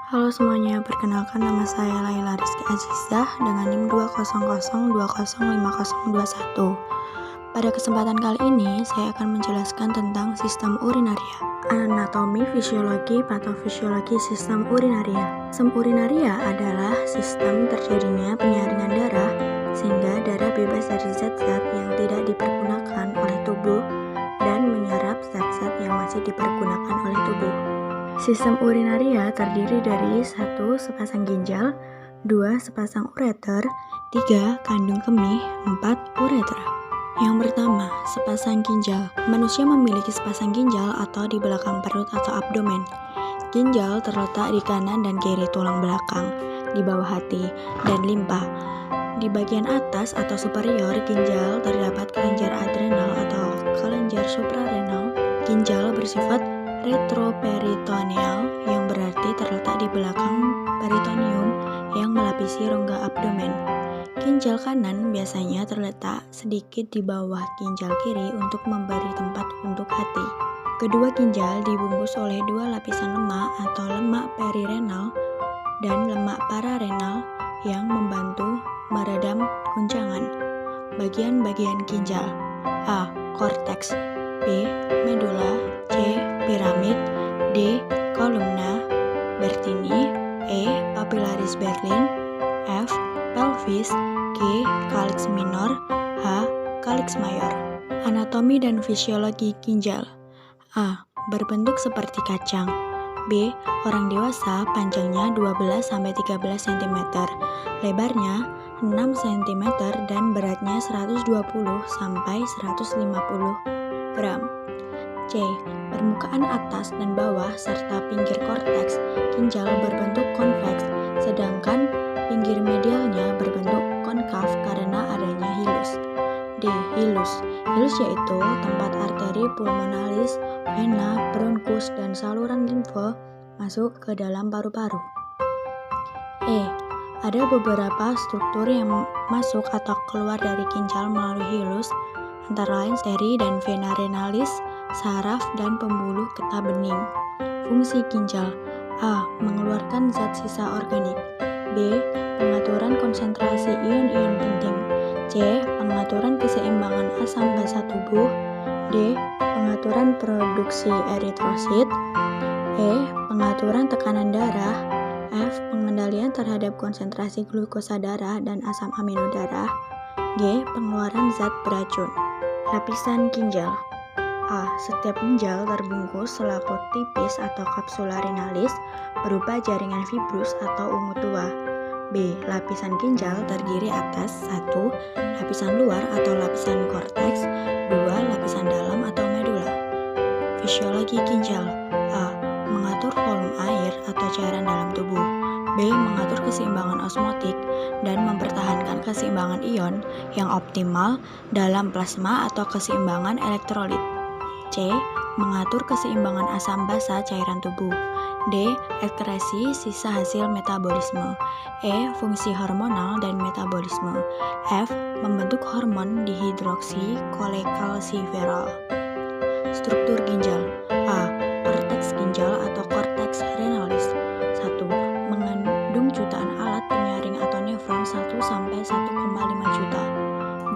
Halo semuanya, perkenalkan nama saya Laila Rizky Azizah dengan NIM 200205021. Pada kesempatan kali ini, saya akan menjelaskan tentang sistem urinaria, anatomi, fisiologi, patofisiologi sistem urinaria. Sistem urinaria adalah sistem terjadinya penyaringan darah sehingga darah bebas dari zat-zat yang tidak dipergunakan oleh tubuh dan menyerap zat-zat yang masih dipergunakan oleh tubuh. Sistem urinaria terdiri dari 1. Sepasang ginjal, 2. Sepasang ureter, 3. Kandung kemih, 4. uretra. Yang pertama, sepasang ginjal. Manusia memiliki sepasang ginjal atau di belakang perut atau abdomen. Ginjal terletak di kanan dan kiri tulang belakang, di bawah hati, dan limpa. Di bagian atas atau superior ginjal terdapat kelenjar adrenal atau kelenjar suprarenal. Ginjal bersifat retroperitoneal yang berarti terletak di belakang peritoneum yang melapisi rongga abdomen. Ginjal kanan biasanya terletak sedikit di bawah ginjal kiri untuk memberi tempat untuk hati. Kedua ginjal dibungkus oleh 2 lapisan lemak atau lemak perirenal dan lemak pararenal yang membantu meredam guncangan. Bagian-bagian ginjal: A. Korteks, B. Medula, C. Piramid, D. Kolumna Bertini, E. Papillaris Berlin, F. Pelvis, G. Calyx minor, H. Calyx mayor. Anatomi dan fisiologi ginjal: A. Berbentuk seperti kacang. B. Orang dewasa panjangnya 12-13 cm, lebarnya 6 cm dan beratnya 120-150 gram. C. Permukaan atas dan bawah serta pinggir korteks ginjal berbentuk konveks, sedangkan pinggir medialnya berbentuk konkav karena adanya hilus. D. Hilus. Hilus yaitu tempat arteri pulmonalis, vena, bronkus, dan saluran limfe masuk ke dalam paru-paru. E. Ada beberapa struktur yang masuk atau keluar dari ginjal melalui hilus, antara lain arteri dan vena renalis, saraf, dan pembuluh getah bening. Fungsi ginjal: A. Mengeluarkan zat sisa organik. B. Pengaturan konsentrasi ion-ion penting. C. Pengaturan keseimbangan asam basa tubuh. D. Pengaturan produksi eritrosit. E. Pengaturan tekanan darah. F. Pengendalian terhadap konsentrasi glukosa darah dan asam amino darah. G. Pengeluaran zat beracun. Lapisan ginjal: A. Setiap ginjal terbungkus selaput tipis atau kapsula renalis berupa jaringan fibrus atau ungu tua. B. Lapisan ginjal terdiri atas 1. Lapisan luar atau lapisan korteks, 2. Lapisan dalam atau medula. Fisiologi ginjal: A. Mengatur volume air atau cairan dalam tubuh. B. Mengatur keseimbangan osmotik dan mempertahankan keseimbangan ion yang optimal dalam plasma atau keseimbangan elektrolit. C. Mengatur keseimbangan asam basa cairan tubuh. D. Ekskresi sisa hasil metabolisme. E. Fungsi hormonal dan metabolisme. F. Membentuk hormon dihidroksi kolekalsiferol. Struktur ginjal: A. Korteks ginjal atau korteks renalis. 1. Mengandung jutaan alat penyaring atau nefron 1-1,5 juta.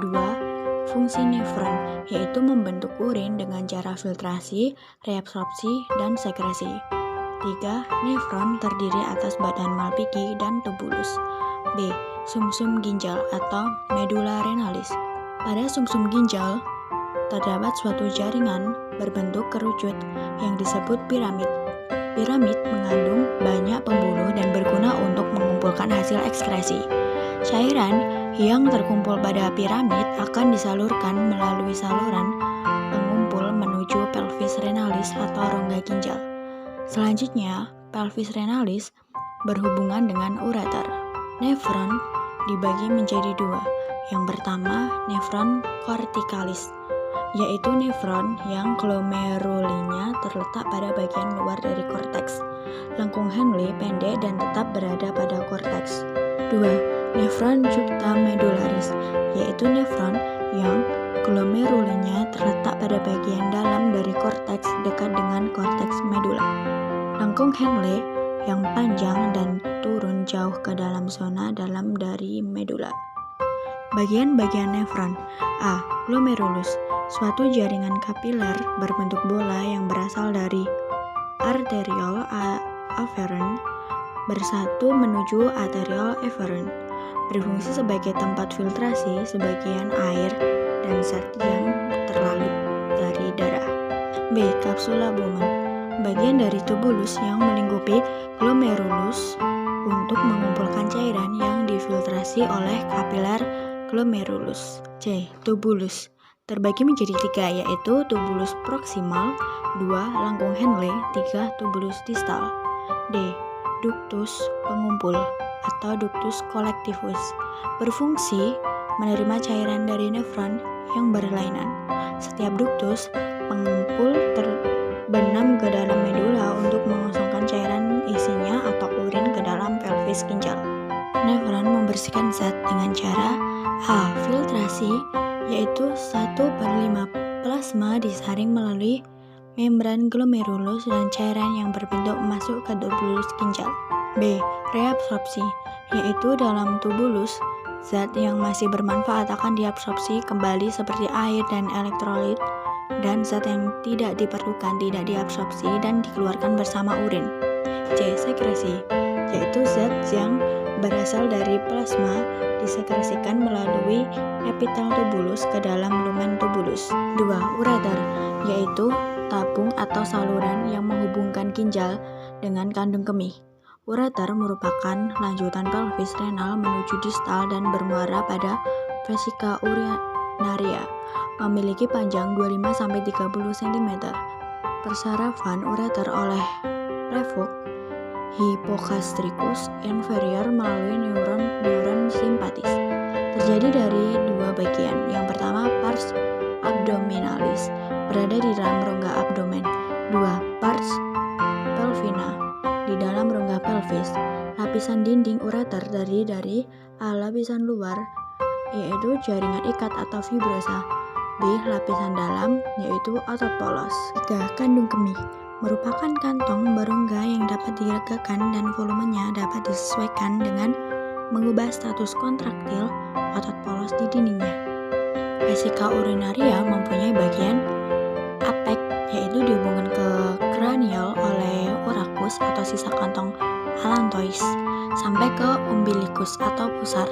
2. Fungsi nefron yaitu membentuk urin dengan cara filtrasi, reabsorpsi, dan sekresi. 3. Nefron terdiri atas badan Malpighi dan tubulus. B. Sumsum ginjal atau medula renalis. Pada sumsum ginjal terdapat suatu jaringan berbentuk kerucut yang disebut piramid. Piramid mengandung banyak pembuluh dan berguna untuk mengumpulkan hasil ekskresi. Cairan yang terkumpul pada piramid akan disalurkan melalui saluran pengumpul menuju pelvis renalis atau rongga ginjal. Selanjutnya, pelvis renalis berhubungan dengan ureter. Nefron dibagi menjadi 2. Yang pertama, nefron kortikalis, yaitu nefron yang glomerulinya terletak pada bagian luar dari korteks. Lengkung Henle pendek dan tetap berada pada korteks. 2. Nefron juxtamedularis, yaitu nefron yang glomerulinya terletak pada bagian dalam dari korteks dekat dengan korteks medula. Lengkung Henle yang panjang dan turun jauh ke dalam zona dalam dari medula. Bagian-bagian nefron. A. Glomerulus, suatu jaringan kapiler berbentuk bola yang berasal dari arteriole afferent bersatu menuju arteriole efferent, berfungsi sebagai tempat filtrasi sebagian air dan zat yang terlalut dari darah. B. Kapsula Bowman, bagian dari tubulus yang melingkupi glomerulus untuk mengumpulkan cairan yang difiltrasi oleh kapiler glomerulus. C. Tubulus, terbagi menjadi 3, yaitu tubulus proksimal, 2. Lengkung Henle, 3. Tubulus distal. D. Ductus pengumpul atau ductus collectivus, berfungsi menerima cairan dari nefron yang berlainan. Setiap ductus pengumpul terbenam ke dalam medula untuk mengosongkan cairan isinya atau urin ke dalam pelvis ginjal. Nefron membersihkan zat dengan cara A. Filtrasi, yaitu 1/5 plasma disaring melalui membran glomerulus dan cairan yang berbentuk masuk ke tubulus ginjal. B. Reabsorpsi, yaitu dalam tubulus zat yang masih bermanfaat akan diabsorpsi kembali seperti air dan elektrolit, dan zat yang tidak diperlukan tidak diabsorpsi dan dikeluarkan bersama urin. C. Sekresi, yaitu zat yang berasal dari plasma disekresikan melalui epitel tubulus ke dalam lumen tubulus. 2. Ureter, yaitu tabung atau saluran yang menghubungkan ginjal dengan kandung kemih. Ureter merupakan lanjutan pelvis renal menuju distal dan bermuara pada vesika urinaria, memiliki panjang 25-30 cm. Persarafan ureter oleh plevuk hypogastricus inferior melalui neuron simpatis. Terjadi dari 2 bagian. Yang pertama, pars abdominalis, berada di dalam rongga abdomen. 2. Pars pelvina, di dalam rongga pelvis. Lapisan dinding ureter terdiri dari A. Lapisan luar, yaitu jaringan ikat atau fibrosa. B. Lapisan dalam, yaitu otot polos. 3. Kandung kemih, merupakan kantong berongga yang dapat dilegakan dan volumenya dapat disesuaikan dengan mengubah status kontraktil otot polos di dindingnya. Vesika urinaria mempunyai bagian apek, yaitu dihubungkan ke kranial oleh orakus atau sisa kantong allantois sampai ke umbilikus atau pusar.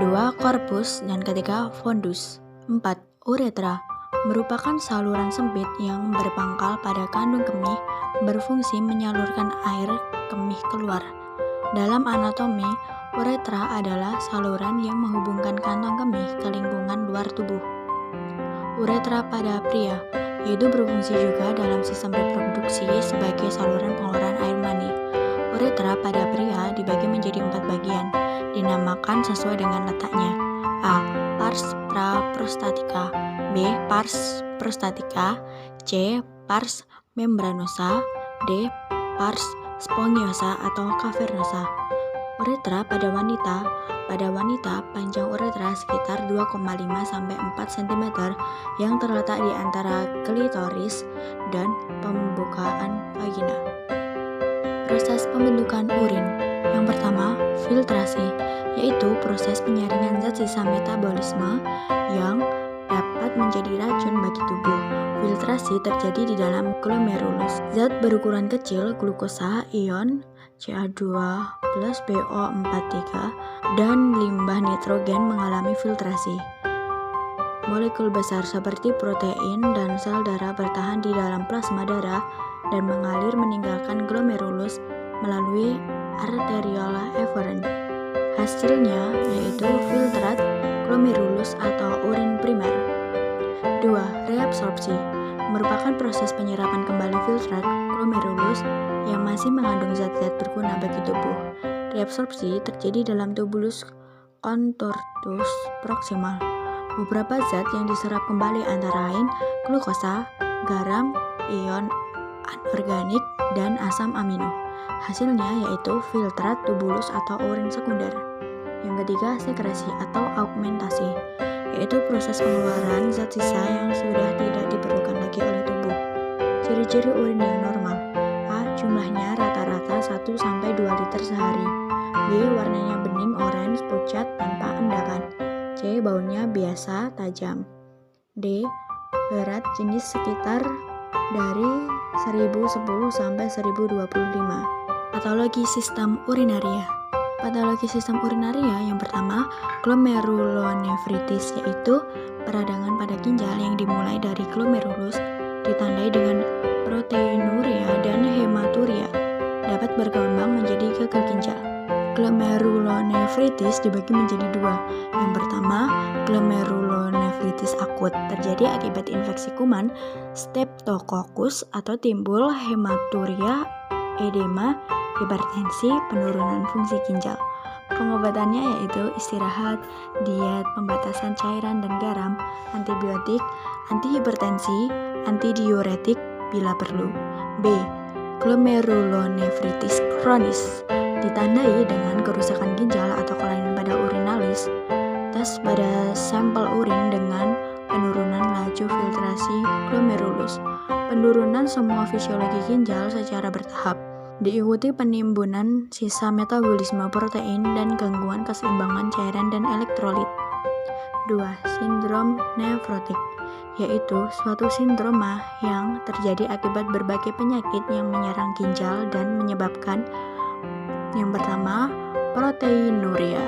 2. Corpus, dan ketiga fundus. 4. Uretra, merupakan saluran sempit yang berpangkal pada kandung kemih, berfungsi menyalurkan air kemih keluar. Dalam anatomi, uretra adalah saluran yang menghubungkan kantong kemih ke lingkungan luar tubuh. Uretra pada pria, yaitu berfungsi juga dalam sistem reproduksi sebagai saluran pengeluaran air mani. Uretra pada pria dibagi menjadi 4 bagian, dinamakan sesuai dengan letaknya. A. Pars praprostatica, B. Pars prostatica, C. Pars membranosa, D. Pars spongiosa atau cavernosa. Uretra pada wanita. Pada wanita, panjang uretra sekitar 2,5-4 cm yang terletak di antara klitoris dan pembukaan vagina. Proses pembentukan urin. Yang pertama, filtrasi, yaitu proses penyaringan zat sisa metabolisme yang dapat menjadi racun bagi tubuh. Filtrasi terjadi di dalam glomerulus. Zat berukuran kecil, glukosa, ion Ca2 plus BO43 dan limbah nitrogen mengalami filtrasi. Molekul besar seperti protein dan sel darah bertahan di dalam plasma darah dan mengalir meninggalkan glomerulus melalui arteriola efferent. Hasilnya yaitu filtrat glomerulus atau urin primer. 2. Reabsorpsi, merupakan proses penyerapan kembali filtrat glomerulus yang masih mengandung zat-zat berguna bagi tubuh. Reabsorpsi terjadi dalam tubulus contortus proximal. Beberapa zat yang diserap kembali antara lain glukosa, garam, ion anorganik, dan asam amino. Hasilnya yaitu filtrat tubulus atau urin sekunder. Yang ketiga, sekresi atau augmentasi, yaitu proses pengeluaran zat sisa yang sudah tidak diperlukan lagi oleh tubuh. Ciri-ciri urin yang normal. A. Jumlahnya rata-rata 1-2 liter sehari. B. Warnanya bening, orange, pucat, tanpa endapan. C. Baunya biasa, tajam. D. Berat jenis sekitar dari 1010 sampai 1025. Patologi sistem urinaria. Patologi sistem urinaria yang pertama, glomerulonefritis, yaitu peradangan pada ginjal yang dimulai dari glomerulus, ditandai dengan proteinuria dan hematuria, dapat berkembang menjadi gagal ginjal. Glomerulonefritis dibagi menjadi dua. Yang pertama, glomerulonefritis akut, terjadi akibat infeksi kuman Streptococcus atau timbul hematuria, edema, hipertensi, penurunan fungsi ginjal. Pengobatannya yaitu istirahat, diet, pembatasan cairan dan garam, antibiotik, antihipertensi, antidiuretik bila perlu. B. Glomerulonefritis kronis, ditandai dengan kerusakan ginjal atau kelainan pada urinalis. Tes pada sampel urin dengan penurunan laju filtrasi glomerulus. Penurunan semua fisiologi ginjal secara bertahap, diikuti penimbunan sisa metabolisme protein dan gangguan keseimbangan cairan dan elektrolit. 2. Sindrom nefrotik, yaitu suatu sindroma yang terjadi akibat berbagai penyakit yang menyerang ginjal dan menyebabkan yang pertama, proteinuria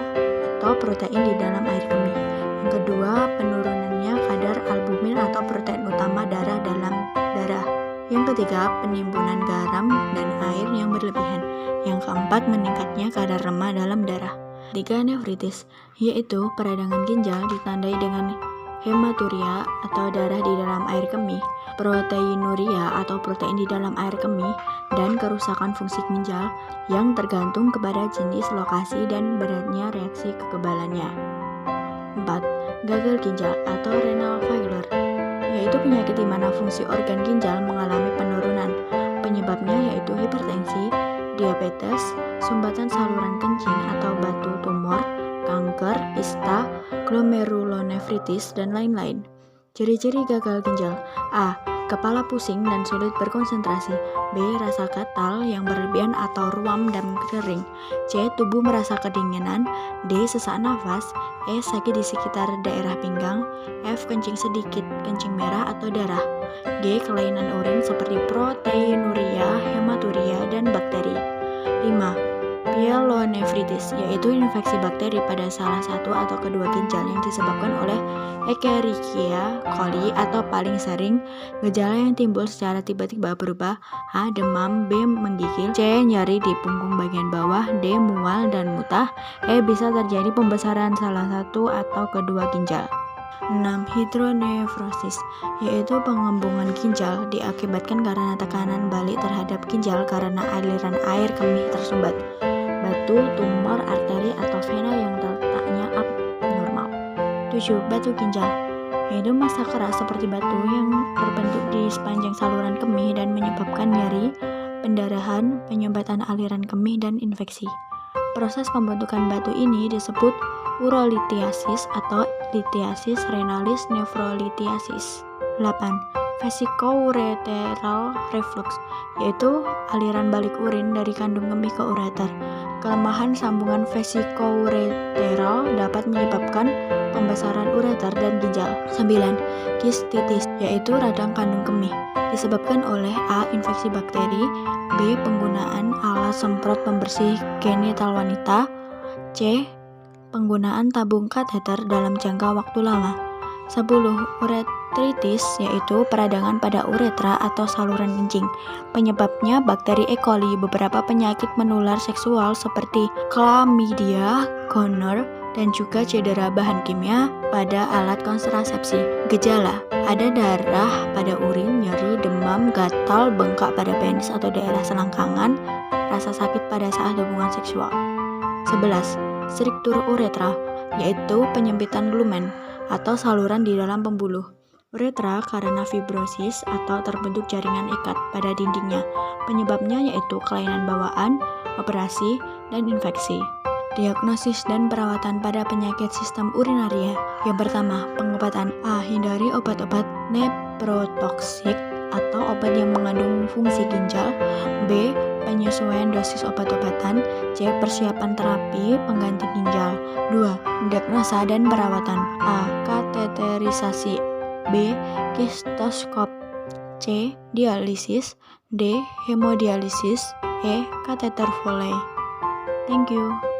atau protein di dalam air kemih. Yang kedua, penurunannya kadar albumin atau protein utama darah dalam darah. Yang ketiga, penimbunan garam dan air yang berlebihan. Yang keempat, meningkatnya kadar lemak dalam darah. 3. Nefritis, yaitu peradangan ginjal ditandai dengan hematuria atau darah di dalam air kemih, proteinuria atau protein di dalam air kemih, dan kerusakan fungsi ginjal yang tergantung kepada jenis, lokasi, dan beratnya reaksi kekebalannya. 4. Gagal ginjal atau renal failure, yaitu penyakit di mana fungsi organ ginjal mengalami penurunan. Penyebabnya yaitu hipertensi, diabetes, sumbatan saluran kencing atau batu tumor, kanker, kista, glomerulonefritis, dan lain-lain. Ciri-ciri gagal ginjal: A. Kepala pusing dan sulit berkonsentrasi. B. Rasa gatal yang berlebihan atau ruam dan kering. C. Tubuh merasa kedinginan. D. Sesak nafas. E. Sakit di sekitar daerah pinggang. F. Kencing sedikit, kencing merah atau darah. G. Kelainan urin seperti proteinuria, hematuria, dan bakteri. 5. Pyelonefritis, yaitu infeksi bakteri pada salah satu atau kedua ginjal yang disebabkan oleh Escherichia coli atau paling sering gejala yang timbul secara tiba-tiba berubah: A. Demam, B. Menggigil, C. Nyeri di punggung bagian bawah, D. Mual dan muntah, E. Bisa terjadi pembesaran salah satu atau kedua ginjal. 6. Hidronefrosis, yaitu pengembungan ginjal diakibatkan karena tekanan balik terhadap ginjal karena aliran air kemih tersumbat, batu, tumor, arteri, atau vena yang letaknya abnormal. 7. Batu ginjal, yaitu massa keras seperti batu yang terbentuk di sepanjang saluran kemih dan menyebabkan nyeri, pendarahan, penyumbatan aliran kemih, dan infeksi. Proses pembentukan batu ini disebut urolithiasis atau lithiasis renalis nephrolithiasis. 8. Vesicoureteral reflux, yaitu aliran balik urin dari kandung kemih ke ureter. Kelemahan sambungan vesicoureteral dapat menyebabkan pembesaran ureter dan ginjal. 9. Kistitis, yaitu radang kandung kemih, disebabkan oleh A. Infeksi bakteri, B. Penggunaan alat semprot pembersih genital wanita, C. Penggunaan tabung kateter dalam jangka waktu lama. 10. Uretritis, yaitu peradangan pada uretra atau saluran kencing. Penyebabnya bakteri E. coli. Beberapa penyakit menular seksual seperti chlamydia, gonorrhea, dan juga cedera bahan kimia pada alat kontrasepsi. Gejala: ada darah pada urin, nyeri, demam, gatal, bengkak pada penis atau daerah selangkangan, rasa sakit pada saat hubungan seksual. 11. Striktur uretra, yaitu penyempitan lumen atau saluran di dalam pembuluh uretra karena fibrosis atau terbentuk jaringan ikat pada dindingnya. Penyebabnya yaitu kelainan bawaan, operasi, dan infeksi. Diagnosis dan perawatan pada penyakit sistem urinaria. Yang pertama, pengobatan. A. Hindari obat-obat nephrotoksik atau obat yang mengandung fungsi ginjal. B. penyesuaian dosis obat-obatan. C. Persiapan terapi pengganti ginjal. 2. Diagnosa dan perawatan. A. Kateterisasi. B. Kistoskop. C. Dialisis. D. Hemodialisis. E. Kateter Foley. Thank you.